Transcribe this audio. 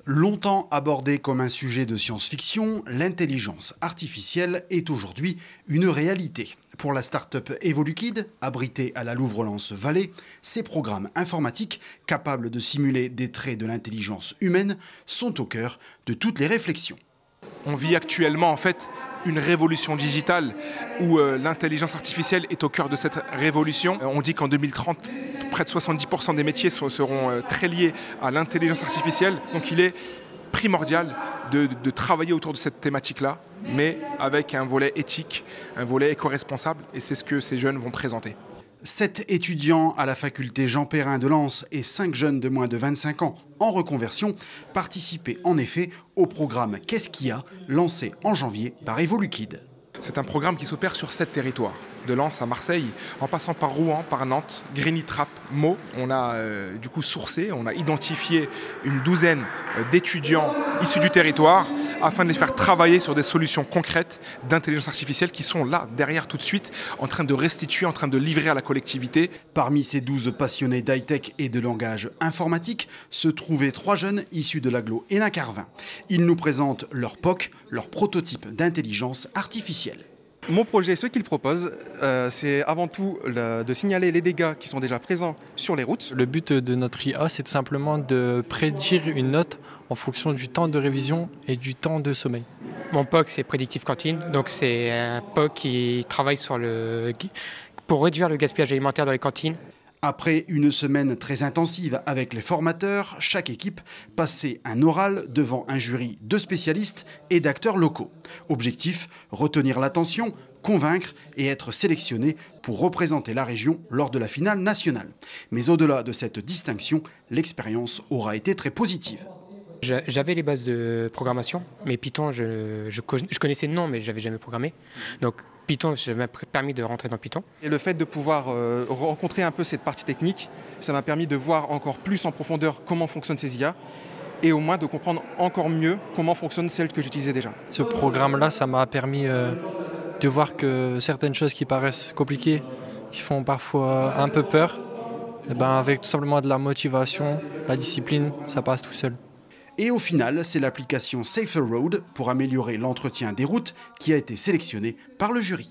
Longtemps abordée comme un sujet de science-fiction, l'intelligence artificielle est aujourd'hui une réalité. Pour la start-up Evolukid, abritée à la Louvre-Lens Vallée, ces programmes informatiques, capables de simuler des traits de l'intelligence humaine, sont au cœur de toutes les réflexions. On vit actuellement en fait une révolution digitale où l'intelligence artificielle est au cœur de cette révolution. On dit qu'en 2030, près de 70% des métiers seront très liés à l'intelligence artificielle. Donc il est primordial de travailler autour de cette thématique-là, mais avec un volet éthique, un volet éco-responsable, et c'est ce que ces jeunes vont présenter. 7 étudiants à la faculté Jean Perrin de Lens et 5 jeunes de moins de 25 ans en reconversion participaient en effet au programme Qu'est-ce qu'il y a, lancé en janvier par Evolukid. C'est un programme qui s'opère sur 7 territoires, de Lens à Marseille, en passant par Rouen, par Nantes, Grigny, Trappes, Meaux. On a du coup sourcé, on a identifié une douzaine d'étudiants issus du territoire afin de les faire travailler sur des solutions concrètes d'intelligence artificielle qui sont là, derrière tout de suite, en train de restituer, en train de livrer à la collectivité. Parmi ces 12 passionnés d'high-tech et de langage informatique se trouvaient 3 jeunes issus de l'agglo Hénin-Carvin. Ils nous présentent leur POC, leur prototype d'intelligence artificielle. Mon projet, ce qu'il propose, c'est avant tout de signaler les dégâts qui sont déjà présents sur les routes. Le but de notre IA, c'est tout simplement de prédire une note en fonction du temps de révision et du temps de sommeil. Mon POC, c'est Predictive Canteen, donc c'est un POC qui travaille pour réduire le gaspillage alimentaire dans les cantines. Après une semaine très intensive avec les formateurs, chaque équipe passait un oral devant un jury de spécialistes et d'acteurs locaux. Objectif, retenir l'attention, convaincre et être sélectionné pour représenter la région lors de la finale nationale. Mais au-delà de cette distinction, l'expérience aura été très positive. J'avais les bases de programmation, mais Python, je connaissais le nom, mais je n'avais jamais programmé. Donc Python, ça m'a permis de rentrer dans Python. Et le fait de pouvoir rencontrer un peu cette partie technique, ça m'a permis de voir encore plus en profondeur comment fonctionnent ces IA et au moins de comprendre encore mieux comment fonctionnent celles que j'utilisais déjà. Ce programme-là, ça m'a permis de voir que certaines choses qui paraissent compliquées, qui font parfois un peu peur, avec tout simplement de la motivation, la discipline, ça passe tout seul. Et au final, c'est l'application Safer Road pour améliorer l'entretien des routes qui a été sélectionnée par le jury.